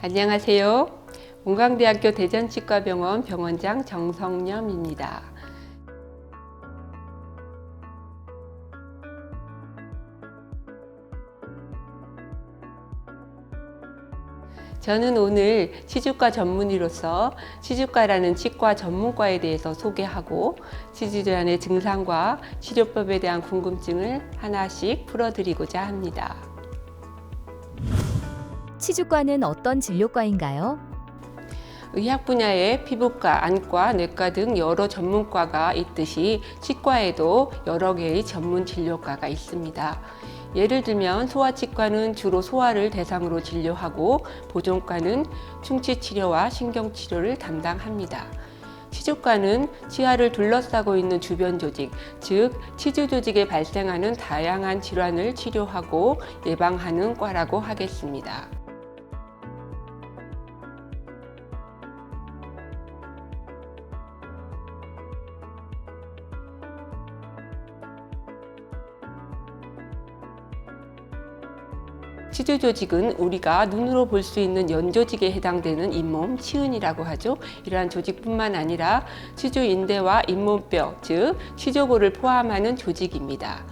안녕하세요. 원광대학교 대전치과병원 병원장 정성념입니다. 저는 오늘 치주과 전문의로서 치주과라는 치과 전문과에 대해서 소개하고 치주질환의 증상과 치료법에 대한 궁금증을 하나씩 풀어드리고자 합니다. 치주과는 어떤 진료과인가요? 의학 분야에 피부과, 안과, 내과 등 여러 전문과가 있듯이 치과에도 여러 개의 전문 진료과가 있습니다. 예를 들면 소아치과는 주로 소아를 대상으로 진료하고 보존과는 충치 치료와 신경 치료를 담당합니다. 치주과는 치아를 둘러싸고 있는 주변 조직, 즉 치주 조직에 발생하는 다양한 질환을 치료하고 예방하는 과라고 하겠습니다. 치주 조직은 우리가 눈으로 볼 수 있는 연조직에 해당되는 잇몸, 치은이라고 하죠. 이러한 조직뿐만 아니라 치주 인대와 잇몸뼈, 즉 치조골을 포함하는 조직입니다.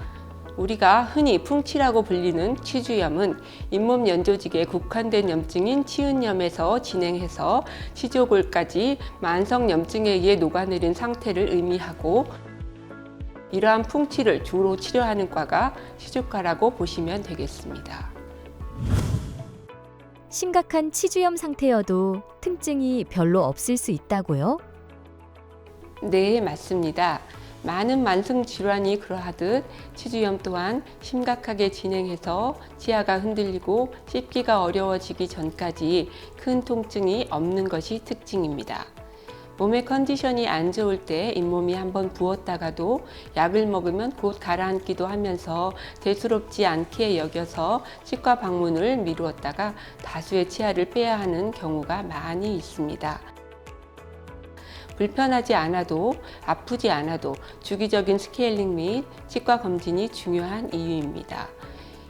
우리가 흔히 풍치라고 불리는 치주염은 잇몸 연조직에 국한된 염증인 치은염에서 진행해서 치조골까지 만성 염증에 의해 녹아내린 상태를 의미하고, 이러한 풍치를 주로 치료하는 과가 치주과라고 보시면 되겠습니다. 심각한 치주염 상태여도 통증이 별로 없을 수 있다고요? 네, 맞습니다. 많은 만성 질환이 그러하듯 치주염 또한 심각하게 진행해서 치아가 흔들리고 씹기가 어려워지기 전까지 큰 통증이 없는 것이 특징입니다. 몸의 컨디션이 안 좋을 때 잇몸이 한번 부었다가도 약을 먹으면 곧 가라앉기도 하면서 대수롭지 않게 여겨서 치과 방문을 미루었다가 다수의 치아를 빼야 하는 경우가 많이 있습니다. 불편하지 않아도 아프지 않아도 주기적인 스케일링 및 치과 검진이 중요한 이유입니다.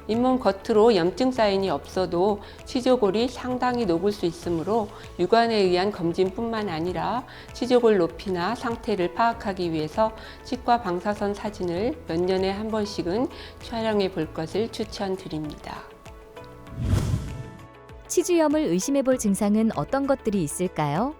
잇몸 겉으로 염증 사인이 없어도 치조골이 상당히 녹을 수 있으므로 육안에 의한 검진뿐만 아니라 치조골 높이나 상태를 파악하기 위해서 치과 방사선 사진을 몇 년에 한 번씩은 촬영해 볼 것을 추천드립니다. 치주염을 의심해 볼 증상은 어떤 것들이 있을까요?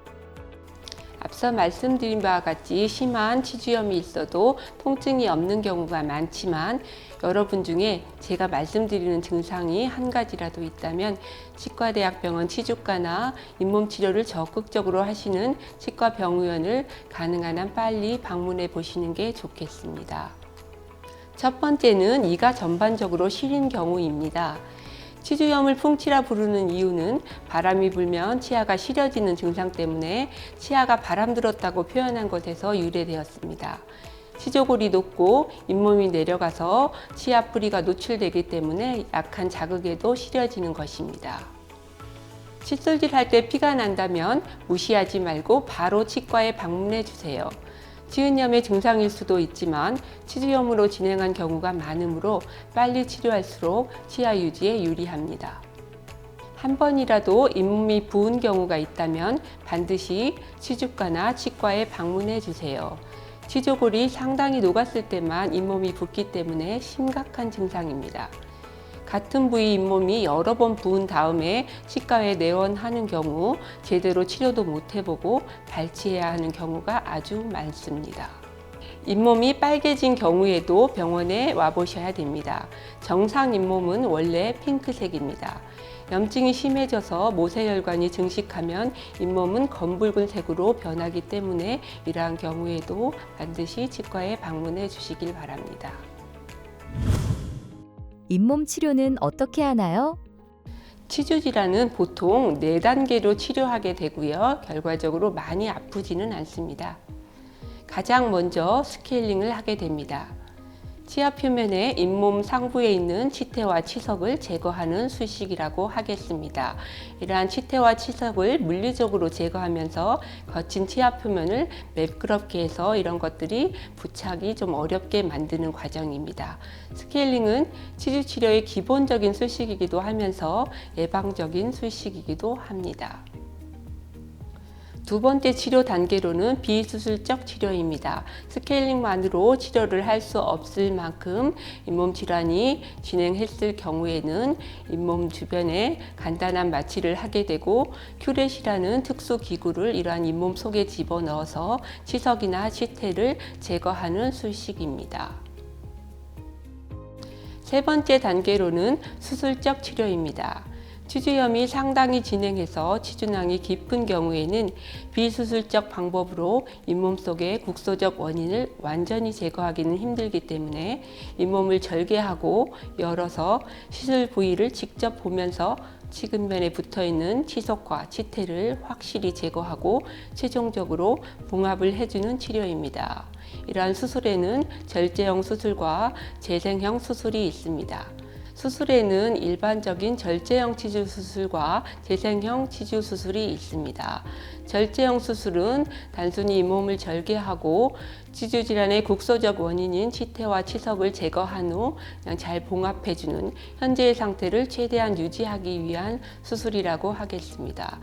앞서 말씀드린 바와 같이 심한 치주염이 있어도 통증이 없는 경우가 많지만, 여러분 중에 제가 말씀드리는 증상이 한 가지라도 있다면 치과대학병원 치주과나 잇몸 치료를 적극적으로 하시는 치과 병의원을 가능한 한 빨리 방문해 보시는 게 좋겠습니다. 첫 번째는 이가 전반적으로 시린 경우입니다. 치주염을 풍치라 부르는 이유는 바람이 불면 치아가 시려지는 증상 때문에 치아가 바람 들었다고 표현한 것에서 유래되었습니다. 치조골이 높고 잇몸이 내려가서 치아 뿌리가 노출되기 때문에 약한 자극에도 시려지는 것입니다. 칫솔질 할 때 피가 난다면 무시하지 말고 바로 치과에 방문해 주세요. 치은염의 증상일 수도 있지만 치주염으로 진행한 경우가 많으므로 빨리 치료할수록 치아 유지에 유리합니다. 한 번이라도 잇몸이 부은 경우가 있다면 반드시 치주과나 치과에 방문해 주세요. 치조골이 상당히 녹았을 때만 잇몸이 붓기 때문에 심각한 증상입니다. 같은 부위 잇몸이 여러 번 부은 다음에 치과에 내원하는 경우 제대로 치료도 못 해보고 발치해야 하는 경우가 아주 많습니다. 잇몸이 빨개진 경우에도 병원에 와보셔야 됩니다. 정상 잇몸은 원래 핑크색입니다. 염증이 심해져서 모세혈관이 증식하면 잇몸은 검붉은색으로 변하기 때문에 이러한 경우에도 반드시 치과에 방문해 주시길 바랍니다. 잇몸 치료는 어떻게 하나요? 치주 질환은 보통 4단계로 치료하게 되고요. 결과적으로 많이 아프지는 않습니다. 가장 먼저 스케일링을 하게 됩니다. 치아 표면에 잇몸 상부에 있는 치태와 치석을 제거하는 수식이라고 하겠습니다. 이러한 치태와 치석을 물리적으로 제거하면서 거친 치아 표면을 매끄럽게 해서 이런 것들이 부착이 좀 어렵게 만드는 과정입니다. 스케일링은 치주 치료의 기본적인 수식이기도 하면서 예방적인 수식이기도 합니다. 두 번째 치료 단계로는 비수술적 치료입니다. 스케일링만으로 치료를 할 수 없을 만큼 잇몸 질환이 진행했을 경우에는 잇몸 주변에 간단한 마취를 하게 되고 큐렛이라는 특수 기구를 이러한 잇몸 속에 집어넣어서 치석이나 치태를 제거하는 수식입니다. 세 번째 단계로는 수술적 치료입니다. 치주염이 상당히 진행해서 치주낭이 깊은 경우에는 비수술적 방법으로 잇몸 속의 국소적 원인을 완전히 제거하기는 힘들기 때문에 잇몸을 절개하고 열어서 시술 부위를 직접 보면서 치근면에 붙어있는 치석과 치태를 확실히 제거하고 최종적으로 봉합을 해주는 치료입니다. 이러한 수술에는 절제형 수술과 재생형 수술이 있습니다. 수술에는 일반적인 절제형 치주 수술과 재생형 치주 수술이 있습니다. 절제형 수술은 단순히 잇몸을 절개하고 치주 질환의 국소적 원인인 치태와 치석을 제거한 후 그냥 잘 봉합해주는 현재의 상태를 최대한 유지하기 위한 수술이라고 하겠습니다.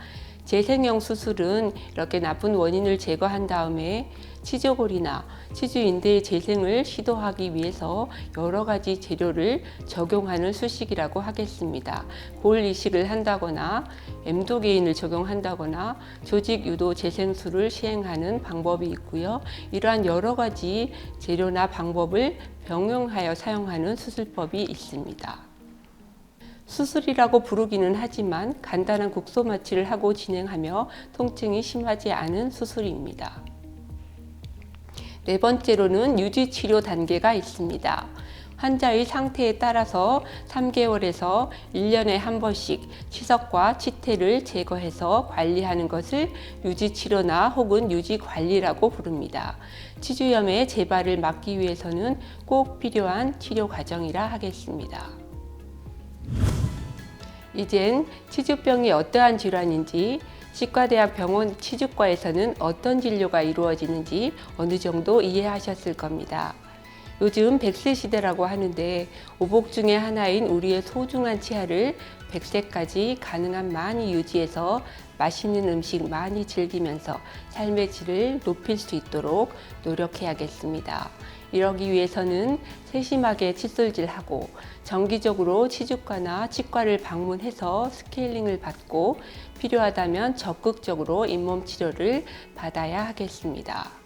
재생형 수술은 이렇게 나쁜 원인을 제거한 다음에 치조골이나 치주인대의 재생을 시도하기 위해서 여러 가지 재료를 적용하는 수식이라고 하겠습니다. 볼 이식을 한다거나 엠도게인을 적용한다거나 조직 유도 재생술을 시행하는 방법이 있고요. 이러한 여러 가지 재료나 방법을 병용하여 사용하는 수술법이 있습니다. 수술이라고 부르기는 하지만 간단한 국소 마취를 하고 진행하며 통증이 심하지 않은 수술입니다. 네 번째로는 유지 치료 단계가 있습니다. 환자의 상태에 따라서 3개월에서 1년에 한 번씩 치석과 치태를 제거해서 관리하는 것을 유지치료나 혹은 유지관리라고 부릅니다. 치주염의 재발을 막기 위해서는 꼭 필요한 치료 과정이라 하겠습니다. 이젠 치주병이 어떠한 질환인지, 치과대학 병원 치주과에서는 어떤 진료가 이루어지는지 어느 정도 이해하셨을 겁니다. 요즘 100세 시대라고 하는데 오복 중에 하나인 우리의 소중한 치아를 100세까지 가능한 많이 유지해서 맛있는 음식 많이 즐기면서 삶의 질을 높일 수 있도록 노력해야겠습니다. 이러기 위해서는 세심하게 칫솔질하고 정기적으로 치주과나 치과를 방문해서 스케일링을 받고 필요하다면 적극적으로 잇몸 치료를 받아야 하겠습니다.